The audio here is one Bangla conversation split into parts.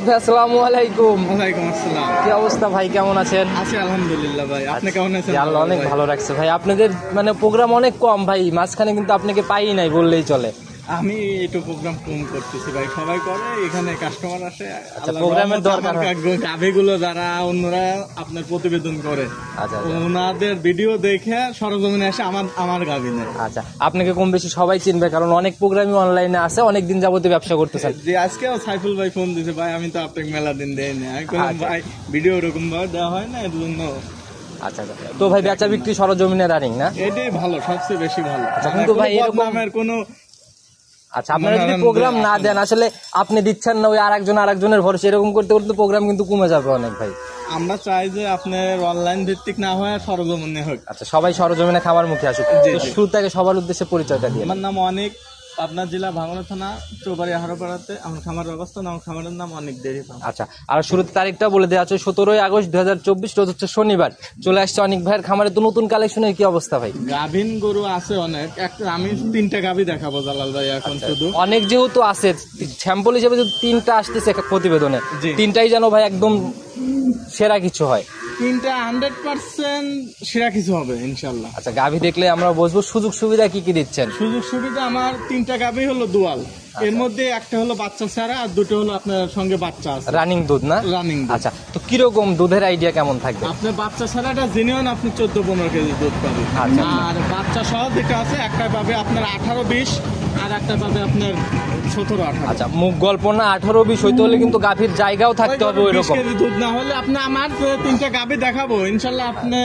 ভাই, আসসালামু আলাইকুম। ওয়ালাইকুম আসসালাম। কি অবস্থা ভাই, কেমন আছেন? আছি আলহামদুলিল্লাহ ভাই, আপনি কেমন আছেন? আল্লাহ অনেক ভালো রাখছে ভাই। আপনাদের মানে প্রোগ্রাম অনেক কম ভাই, মাঝখানে কিন্তু আপনাকে পাই নাই বললেই চলে। আমি একটু প্রোগ্রাম কম করতেছি ভাই, সবাই করে, এখানে কাস্টমার আসে। আচ্ছা, প্রোগ্রামের দরকার গাভিগুলো যারা অন্যরা আপনার প্রতিবেদন করে, আচ্ছা ওনাদের ভিডিও দেখে সরজমিনে আসে আমার গাভি নেয়। আচ্ছা, আপনাকে কম বেশি সবাই চিনবে, কারণ অনেক প্রোগ্রামই অনলাইনে আছে, অনেক দিন যাবতীয় ব্যবসা করতেছেন। যে আজকেও সাইফুল ভাই ফোন দিছে, ভাই আমি তো আপনাকে মেলা দিন দেয়নি। আমি বললাম ভাই ভিডিও ওরকম ভাবে দেওয়া হয় না, এর জন্য। আচ্ছা আচ্ছা, তো ভাই বেচা বিক্রি সরজমিনে রানিং না? এটাই ভালো, সবচেয়ে বেশি ভালো। আচ্ছা, কিন্তু ভাই এরকম কোনো আচ্ছা, আপনারা যদি প্রোগ্রাম না দেন, আসলে আপনি দিচ্ছেন না, ওই আরেকজনের ভরসা, এরকম করতে করতে প্রোগ্রাম কিন্তু কমে যাবে অনেক ভাই। আমরা চাই যে আপনার অনলাইন ভিত্তিক না হয় সরজমিনে হোক। আচ্ছা, সবাই সরজমিনে খামার মুখে আসুক। শুরু থেকে সবার উদ্দেশ্যে পরিচয়টা দিয়ে। আমার নাম অনেক, পাবনা জেলা ভাঙড়া থানা চৌবাড়ি হারোপাড়াতে আমার খামার অবস্থান। আমার খামারের নাম অনেক ডেইরি ফার্ম। আচ্ছা, আর শুরুতে তারিখটা বলে দেওয়া আছে 17 আগস্ট 2024, রোজ হচ্ছে শনিবার। চলে আসছে অনেক ভাইয়ের খামারে। তো নতুন কালেকশনের কি অবস্থা ভাই? গাভিন গরু আছে অনেক, আমি 3টা গাভি দেখাবো জালাল ভাই এখন। শুধু অনেক যেহেতু আছে, স্যাম্পল হিসেবে যদি 3টা আসতেছে প্রতিবেদনে, 3টাই যেন ভাই একদম সেরা কিছু হয়। 3টা 100% সেরা কিছু হবে ইনশাল্লাহ। আচ্ছা, গাভি দেখলে আমরা বুঝবো সুযোগ সুবিধা কি কি দিচ্ছেন। সুযোগ সুবিধা আমার 3টা গাভি হলো দুয়াল, এর মধ্যে একটা হলো বাচ্চা ছাড়া আর দুটো হলো আপনার সঙ্গে বাচ্চা আছে, রানিং দুধ না? রানিং। আচ্ছা, তো কিরকম দুধের আইডিয়া কেমন থাকবে? আপনার বাচ্চা ছাড়াটা জেনুইন আপনি 14-15 কেজি দুধ পাবেন। আর বাচ্চা সহ যেটা আছে, একটা পাবে আপনার 18-20, আর একটা পাবে আপনার 17-18। আচ্ছা, মুখ গল্প না, 18-20 হইতে হলে কিন্তু গাভীর জায়গাও থাকতে হবে ওইরকম। দুধ না হলে আপনি আমার 3টা গাভি দেখাবো ইনশাল্লাহ, আপনি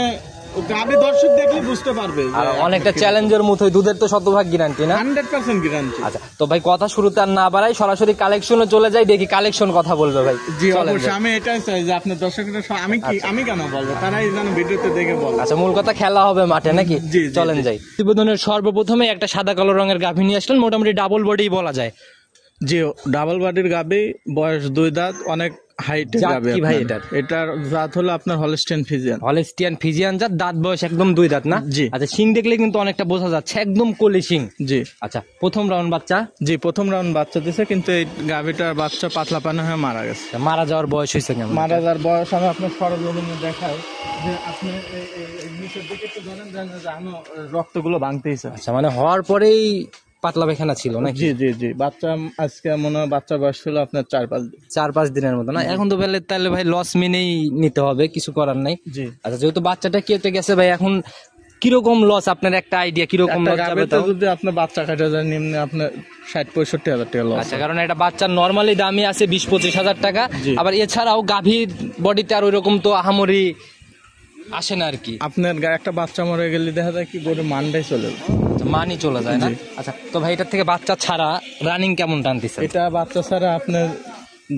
গাভি দর্শক দেখলে বুঝতে পারবে। আর অনেকটা চ্যালেঞ্জের মতো, দুধের তো শতভাগ গ্যারান্টি না? 100% গ্যারান্টি। আচ্ছা, তো ভাই কথা শুরুতে আর না বাড়াই, সরাসরি কালেকশনে চলে যাই, দেখি কালেকশন কথা বলবে ভাই। জি অবশ্যই, আমি এটাই চাই যে আপনার দর্শকরা, আমি কেন বলবো, তারাই যেন ভিডিওতে দেখে বলে। আচ্ছা, মূল কথা খেলা হবে মাঠে নাকি? চলেন যাই। প্রতিবেদনের সর্বপ্রথমে একটা সাদা কালো রঙের গাভী নিয়ে আসলেন, মোটামুটি ডাবল বডি বলা যায়। জি, ডাবল বডির গাভী, বয়স 2 দাঁত, অনেক হাইট গাভী। কি ভাই এটার জাত হলো আপনার হলস্টিয়ান ফিজিয়ান। হলস্টিয়ান ফিজিয়ান জাত, দাঁত বয়স একদম 2 দাঁত না? জি। আচ্ছা, শিং দেখলে কিন্তু অনেকটা বোঝা যাচ্ছে, একদম কলি শিং। জি। আচ্ছা, প্রথম রাউন্ড বাচ্চা? জি, প্রথম রাউন্ড বাচ্চা দিছে, কিন্তু এই গাভীটার বাচ্চা পাতলা পানা হয়ে মারা গেছে। মারা যাওয়ার বয়স হয়েছে কেমন? মারা যাওয়ার বয়স আমি আপনার সরজমিনে দেখাই যে আপনি নিচের দিকে একটু ধরেন, রক্তগুলো ভাঙতেইছে। আচ্ছা, মানে হওয়ার পরেই পাতলা পায়খানা ছিল না? জি জি জি, বাচ্চা আজকে মনে হয় বাচ্চার বয়স ছিল আপনার 4-5 দিনের মতো না? এখন তো তাহলে ভাই লস মেনেই নিতে হবে, কিছু করার নাই। জি। আচ্ছা, যেহেতু বাচ্চাটা কেটে গেছে ভাই, এখন কিরকম লস, আপনার একটা আইডিয়া কিরকম লস যাবে? যদি আপনার বাচ্চা কাটা যায় নিম্নে আপনার 60-65 হাজার টাকা লস। আচ্ছা, কারণ একটা বাচ্চার নর্মালি দামই আছে 20-25 হাজার টাকা। আবার এছাড়াও গাভীর বডিতে আর ওইরকম তো আহামরি আসে না আর কি। আপনার একটা বাচ্চা মরে গেলে দেখা যায় কি গরুর মানটাই চলে যায়, মানই চলে যায় না? আচ্ছা, তো ভাই এটার থেকে বাচ্চা ছাড়া রানিং কেমন টানতেছে? এটা বাচ্চা ছাড়া আপনার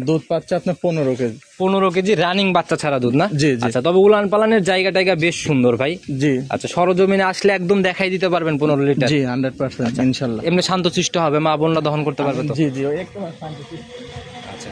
দুধ পাচ্ছে আপনার 15 কেজি। 15 কেজি রানিং বাচ্চা ছাড়া দুধ না? জি জি। আচ্ছা, তবে উলান পালানের জায়গা টাইগা বেশ সুন্দর ভাই। জি। আচ্ছা, সরজমিনে আসলে একদম দেখাই দিতে পারবেন 15 লিটার? জি 100% ইনশাল্লাহ। এমনি শান্তশিষ্ট হবে, মা বোনরা দহন করতে পারবে তো? জি জি, একদম শান্তশিষ্ট। আচ্ছা,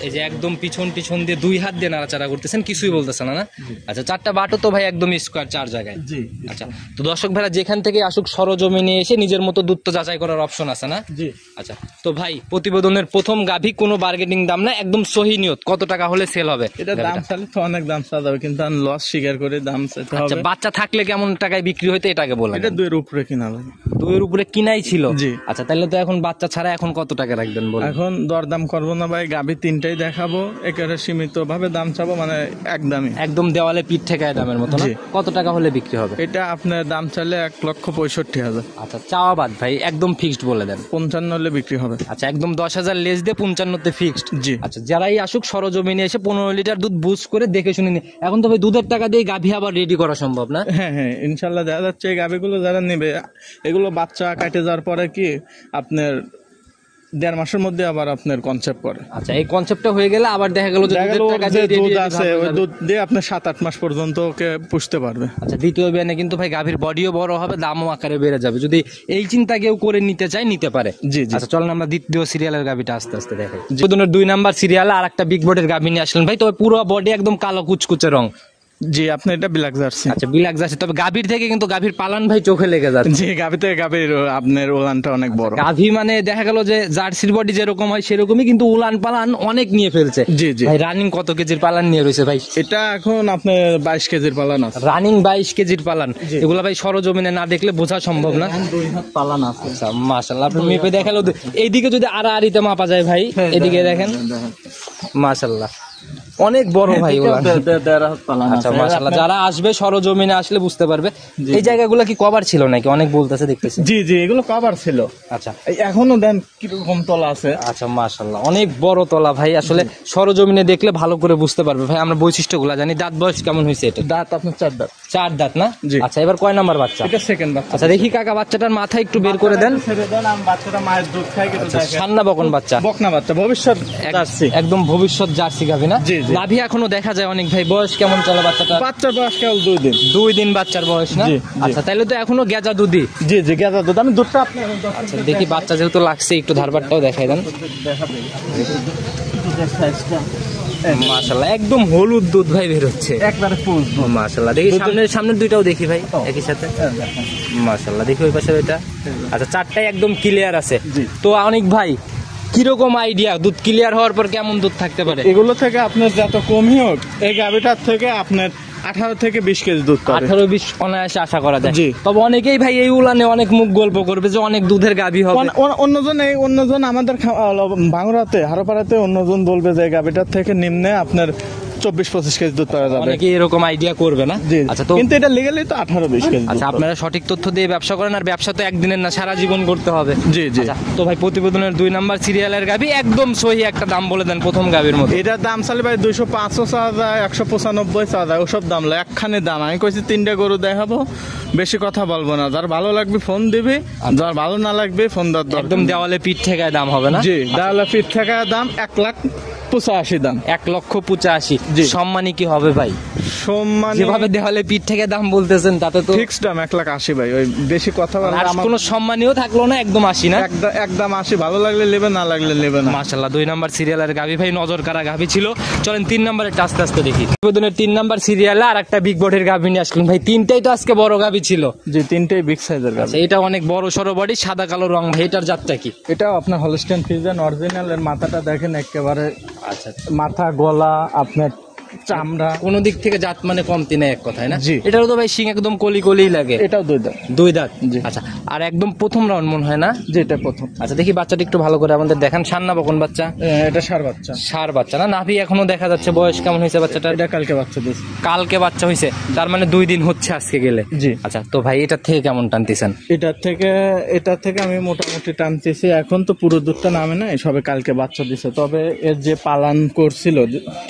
এই যে একদম পিছন দিয়ে 2 হাত দিয়ে নাড়াচাড়া করতেছেন, কিছুই বলতেছেন না? আচ্ছা, 4টা বাটও তো ভাই একদম স্কোয়ার 4 জায়গায়। জি। আচ্ছা, তো দর্শক ভাইরা যেখান থেকে আসুক সরজমিনে এসে নিজের মতো দুধ তো যাচাই করার অপশন আছে না? জি। আচ্ছা, তো ভাই প্রতিবেদনের প্রথম গাভী, কোনো বার্গেনিং দাম না, একদম সহি নিয়ত, কত টাকা হলে সেল হবে? এটা দাম চাইলে তো অনেক দাম চাওয়া যাবে, কিন্তু আমি লস স্বীকার করে দাম চাইতে হবে। আচ্ছা, বাচ্চা থাকলে কেমন টাকায় বিক্রি হইতে এটাকে বলেন? এটা 2 এর উপরে কিনা হবে। 2 এর উপরে কিনাই ছিল? জি। আচ্ছা, তাহলে তো এখন বাচ্চা ছাড়া এখন কত টাকা রাখবেন বলেন? এখন দরদাম করবো না ভাই, গাভী 3টাই দেখাবো, একেবারে সীমিত ভাবে দাম চাবো, মানে একদম দেওয়ালে পিঠ ঠেকায় দামের মতো না? কত টাকা হলে বিক্রি হবে? এটা আপনার দাম চাইলে 1,65,000। আচ্ছা, চাওয়া বাদ ভাই, একদম ফিক্সড বলে দেন। 55 হলে বিক্রি হবে। আচ্ছা, একদম 10,000 লেস দিয়ে 55-তে ফিক্সড? জি। আচ্ছা, যারাই আসুক সরজমিনে এসে 15 লিটার দুধ বুঝ করে দেখে শুনে নিয়ে, এখন তো ভাই দুধের টাকা দিয়ে গাভী আবার রেডি করা সম্ভব না? হ্যাঁ হ্যাঁ, ইনশাল্লাহ দেখা যাচ্ছে এই গাভীগুলো যারা নেবে, এগুলো বাচ্চা কাটে যাওয়ার পরে কি আপনার 1.5 মাসের মধ্যে আবার আপনার কনসেপ্ট করে। আচ্ছা, এই কনসেপ্টটা হয়ে গেলে আবার দেখা গেল যে দুধ আছে, ওই দুধ দিয়ে আপনি 7-8 মাস পর্যন্ত ওকে পুষতে পারবে। আচ্ছা, দ্বিতীয় বিয়ানে কিন্তু ভাই গাভীর বডিও বড় হবে, দামও আকারে বেড়ে যাবে, যদি এই চিন্তা কেউ করে নিতে চায় নিতে পারে। জি জি। আচ্ছা, চলেন আমরা দ্বিতীয় সিরিয়ালের গাভীটা আস্তে আস্তে দেখাই। 2 নাম্বার সিরিয়ালে আর একটা বিগ বডির গাভী নিয়ে আসলেন ভাই, তবে পুরো বডি একদম কালো কুচকুচে রং, জি আপনার এটা ব্ল্যাক জার্সি। আচ্ছা ব্ল্যাক জার্সি, তবে গাভীর থেকে কিন্তু গাভীর পালান ভাই চোখে লেগে যাচ্ছে। জি গাভী থেকে গাভীর আপনার উলানটা অনেক বড়। গাভী মানে দেখা গেল যে জার্সির বডি যেরকম হয় সেরকমই, কিন্তু উলান পালান অনেক নিয়ে ফেলছে। জি জি ভাই রানিং কত কেজির পালান নিয়ে রয়েছে ভাই? এটা এখন আপনার 22 কেজির পালান আছে। রানিং 22 কেজির পালান, এগুলা ভাই সরজমিনে না দেখলে বোঝা সম্ভব না। 2 হাত পালান আছে। আচ্ছা মাশাআল্লাহ, আপনি মেপে দেখালো। এইদিকে যদি আড়াআড়িতে মাপা যায় ভাই, এদিকে দেখেন মাশাআল্লাহ অনেক বড় ভাই ওগুলা। আচ্ছা মাশাআল্লাহ, যারা আসবে সরজমিনে আসলে বুঝতে পারবে। এই জায়গাগুলো কি কভার ছিল নাকি? অনেক বলতেছে দেখতেছি। জি জি এগুলো কভার ছিল। আচ্ছা এখনো দেন কিরকম তলা আছে। আচ্ছা মাশাআল্লাহ অনেক বড় তলা ভাই, আসলে সরজমিনে দেখলে ভালো করে বুঝতে পারবে ভাই। আমরা বৈশিষ্ট্যগুলো জানি। দাঁত বয়স কেমন হয়েছে এটা? দাঁত আপনার 4 দাঁত। 4 দাঁত না? জি। আচ্ছা এবার কয় নাম্বার বাচ্চা? এটা সেকেন্ড বাচ্চা। আচ্ছা দেখি কাকা বাচ্চাটার মাথা একটু বের করে দেন। ছেড়ে দেন, আমি বাচ্চাটা মায়ের দুধ খাই কিন্তু দেখেন। সান্না বকন বাচ্চা, বকনা বাচ্চা, ভবিষ্যৎ জার্সি। একদম ভবিষ্যৎ জার্সি গাভী না? জি, জি। নাভি এখনো দেখা যায় অনেক ভাই। বয়স কেমন চলে বাচ্চাটা? বাচ্চার বয়স কেবল 2 দিন। 2 দিন বাচ্চার বয়স না? জি, জি। আচ্ছা তাইলে তো এখনো গেজা দুধি। জি জি গেদা দুধ। আমি দুধটা আপনার আচ্ছা দেখি বাচ্চা যেহেতু লাগছে একটু ধারবারটাও দেখাই দেন। মাশাআল্লাহ একদম হলুদ দুধ ভাই বের হচ্ছে একবারে ফুল। মাশাআল্লাহ। দেখি সামনের দুইটাও দেখি ভাই একই সাথে। মাশাআল্লাহ দেখি ওই পাশে ওইটা। আচ্ছা চারটাই একদম ক্লিয়ার আছে। জি। তো অনেক ভাই কিরকম আইডিয়া দুধ ক্লিয়ার হওয়ার পর কেমন দুধ থাকতে পারে? এগুলো থেকে আপনার যত কমই হোক, এই গাভিটার থেকে আপনার 18 থেকে 20 কেজি দুধ পাবে। 18-20 অনায়াসে আশা করা যায়। জি। তবে অনেকেই ভাই এই উলানে অনেক মুখ গল্প করবে যে অনেক দুধের গাভী হবে। অন্যজন আমাদের ভাঙড়াতে হারোপাড়াতে অন্যজন বলবে যে গাভিটার থেকে নিম্নে আপনার 24-25 কেজি দুধ পাওয়া যাবে। অনেকে এরকম আইডিয়া করবে না? জি। আচ্ছা তো কিন্তু এটা লিগ্যালি তো 18-20 কেজি। আচ্ছা আপনারা সঠিক তথ্য দিয়ে ব্যবসা করেন, আর ব্যবসা তো একদিনের না, সারা জীবন করতে হবে। জি জি। আচ্ছা, তো ভাই প্রতিবেদনের 2 নাম্বার সিরিয়ালের গাভী একদম সহি একটা দাম বলে দেন প্রথম গাভীর মধ্যে। এটার দাম চালে ভাই 205 চাওয়া যায়, 195 চাওয়া যায়, ওসব দাম লো একখানে দাম। আমি কইছি 3টা গরু দেখাবো, বেশি কথা বলবো না। যার ভালো লাগবে ফোন দিবি, যার ভালো না লাগবে ফোন দেওয়ার দরকার একদম দেওয়ালে পিঠ ঠেকায় দাম হবে না? জি দেওয়ালে পিঠ ঠেকা দাম 1,85,000 দাম। 1,85,000। জি। সম্মানী কি হবে ভাই? সম্মান যেভাবে দেওয়ালে পিঠ থেকে দাম বলতেছেন তাতে তো ফিক্স দাম 1,80,000 ভাই। ওই বেশি কথা বললে আর আমার কোনো সম্মানীও থাকলো না, একদম 80 না? একদম 80। ভালো লাগলে নেবে, না লাগলে নেবে না। মাশাআল্লাহ 2 নাম্বার সিরিয়ালের গাভী ভাই নজর কাড়া গাভী ছিল। চলেন 3 নাম্বারে আস্তে আস্তে দেখি। প্রতিবেদনের 3 নাম্বার সিরিয়ালে আর একটা বিগ বডির গাভী নিয়ে আসলেন ভাই। 3টাই তো আজকে বড় গাভী ছিল। জি 3টাই বিগ সাইজের গাভী। এটা অনেক বড় সরো বডি, সাদা কালো রং ভাই। এটার জাতটা কি? এটাও আপনার হলস্টেইন ফ্রিজিয়ান অরিজিনাল। এর মাথাটা দেখেন একেবারে, আচ্ছা মাথা গলা আপনার চামড়া কোন দিক থেকে জাত মানে কমতি নেই এক কথায় না? জি। এটারও তো ভাই সিং একদম কলি কলি লাগে। এটাও 2 দাঁত। 2 দাঁত। জি। আচ্ছা আর একদম প্রথম রাউন্ড মনে হয় না? জি এটা প্রথম। আচ্ছা দেখি বাচ্চাটা একটু ভালো করে আমাদের দেখান। সান্না বকন বাচ্চা? এটা ষাঁড় বাচ্চা। ষাঁড় বাচ্চা না? নাভি এখনো দেখা যাচ্ছে। বয়স কেমন হয়েছে বাচ্চাটা? এটা কালকে বাচ্চা দিয়েছে। কালকে বাচ্চা হয়েছে, তার মানে 2 দিন হচ্ছে আজকে গেলে। জি। আচ্ছা তো ভাই এটার থেকে কেমন টানতেছেন? এটার থেকে আমি মোটামুটি টানতেছি। এখন তো পুরো দুধটা নামে না, সবে কালকে বাচ্চা দিছে। তবে এর যে পালন করছিল,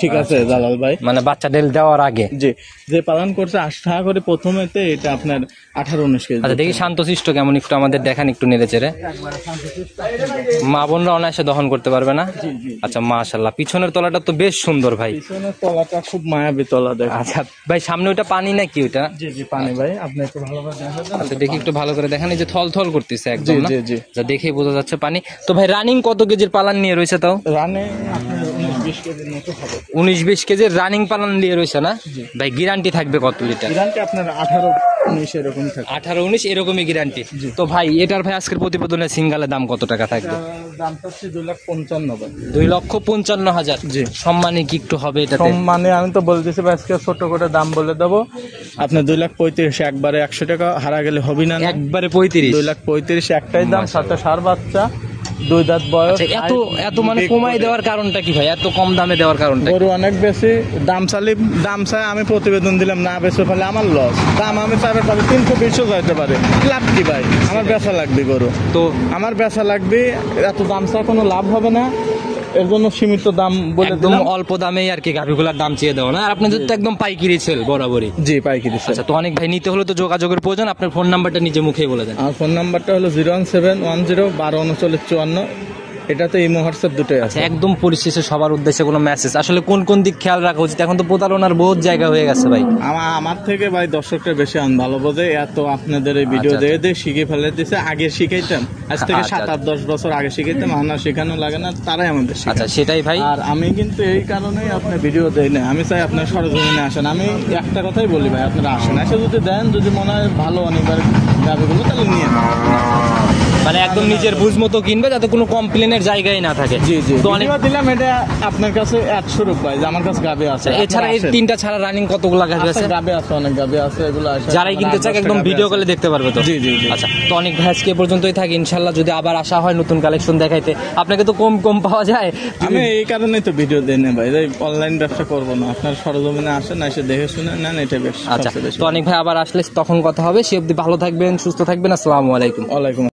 ঠিক আছে জালাল ভাই, মানে বাচ্চা ডেল দেওয়ার আগে জি যে পালন করছে আশা করে প্রথমেতে এটা আপনার 18-19 কেজি। আচ্ছা দেখি শান্তশিষ্ট কেমন একটু আমাদের দেখান, একটু নেড়ে চেড়ে। মা বোনরা অনায়াসে দহন করতে পারবে না? আচ্ছা মাশাআল্লাহ। পিছনের তলাটা তো বেশ সুন্দর ভাই। পিছনের তলাটা খুব মায়াবী তলা দেখেন। আচ্ছা ভাই সামনে ওটা পানি নাকি ওটা? জি জি পানি ভাই। আপনি একটু ভালোভাবে দেখাবেন। আচ্ছা দেখি একটু ভালো করে দেখান। এই যে থল থল করতেছে একদম না? জি জি। যা দেখেই বোঝা যাচ্ছে পানি। তো ভাই রানিং কত কেজির পালান নিয়ে রয়েছে তাও? রানে আপনার 19-20 কেজির মতো হবে। 19-20 কেজির রানিং পালন নিয়ে রয়েছে না ভাই? গ্যারান্টি থাকবে কত লিটার? গ্যারান্টি আপনার 18-19 এরকম থাকে। 18-19 এরকমই গ্যারান্টি। তো ভাই এটার ভাই আজকের প্রতিবেদনের সিঙ্গালের দাম কত টাকা থাকবে? দামটা হচ্ছে 2,55,000। 2,55,000। জি। সম্মানে কি একটু হবে এটাতে? মানে আমি তো বলতেছি ভাই আজকে ছোট করে দাম বলে দেবো আপনার 2,35,000। একবারে 100 টাকা হারা গেলে হবে না। একবারে 35। 2,35,000 একটাই দাম, সাথে ষাঁড় বাচ্চা, 2 দাঁত বয়স। আচ্ছা, এত মানে কমাই দেওয়ার কারণটা কি ভাই? এত কম দামে দেওয়ার কারণটা? গরু অনেক বেশি দাম চাই, আমি প্রতিবেদন দিলাম না বেশি ফলে আমার লস। দাম আমি চাইবার পারে 320 যাইতে পারে, লাভ কি ভাই? আমার বেচা লাগবে গরু, তো আমার বেচা লাগবে। এত দাম চাই কোনো লাভ হবে না, এর জন্য সীমিত দাম বলে একদম দিলাম। অল্প দামেই আর কি গাভিগুলার দাম চেয়ে দেওয়া না? আর আপনাদের তো একদম পাইকারি সেল বরাবরই। জি পাইকারি। আচ্ছা তো অনেক ভাই নিতে হলে তো যোগাযোগের প্রয়োজন। আপনার ফোন নাম্বারটা নিজে মুখেই বলে দেন। আমার ফোন নাম্বারটা হলো 01710 123954। এটাতে ইমো হোয়াটসঅ্যাপ দুটোই আছে। একদম পরিশেষে সবার উদ্দেশ্যে কোনো মেসেজ, আসলে কোন কোন দিক খেয়াল রাখা উচিত? এখন তো প্রতারণার বহুত জায়গা হয়ে গেছে ভাই। আমার থেকে ভাই দর্শকটা বেশি ভালো বোঝে, এত আপনাদের এই ভিডিও আচ্ছা, দিয়ে শিখে ফেলে দিছে। আগে শিখাইতাম, আজ থেকে আচ্ছা, 7-8-10 বছর আগে শিখাইতাম, আমার শেখানো লাগে না, তারাই আমাদের শেখায়। আচ্ছা সেটাই ভাই। আর আমি কিন্তু এই কারণেই আপনার ভিডিও দেই না, আমি চাই আপনার সরজমিনে আসেন। আমি একটা কথাই বলি ভাই, আপনারা আসেন, এসে যদি দেন, যদি মনে হয় ভালো অনেকবার গাভিগুলো তাহলে নিয়ে নেন। মানে একদম নিজের বুঝ মতো কিনবে, যাতে কোনো কমপ্লেনের জায়গায় না থাকে। জি জি, তো অনেক ভিডিও দিলাম, এটা আপনার কাছে 100 রুপাই যে আমার কাছে গাভি আছে। এছাড়া এই তিনটা ছাড়া রানিং কতগুলো গাভি আছে? গাভি আছে, অনেক গাভি আছে, এগুলো আছে। যারাই কিনতে চায় একদম ভিডিও কলে দেখতে পারবে তো? জি জি জি। আচ্ছা, তো অনেক ভাই আজকে এ পর্যন্তই থাকে। ইনশাল্লাহ যদি আবার আসা হয় নতুন কালেকশন দেখাইতে, আপনাকে তো কম কম পাওয়া যায়। আমি এই কারণেই তো ভিডিও দেই না ভাই, অনলাইন ব্যবসা করবো না। আপনার সরজমিনে আসেন, এসে দেখে শুনে নেন, এটা বেশ। আচ্ছা, তো অনেক ভাই আবার আসলে তখন কথা হবে। সে অবধি ভালো থাকবেন, সুস্থ থাকবেন। আসসালামু আলাইকুম। ওয়ালাইকুম।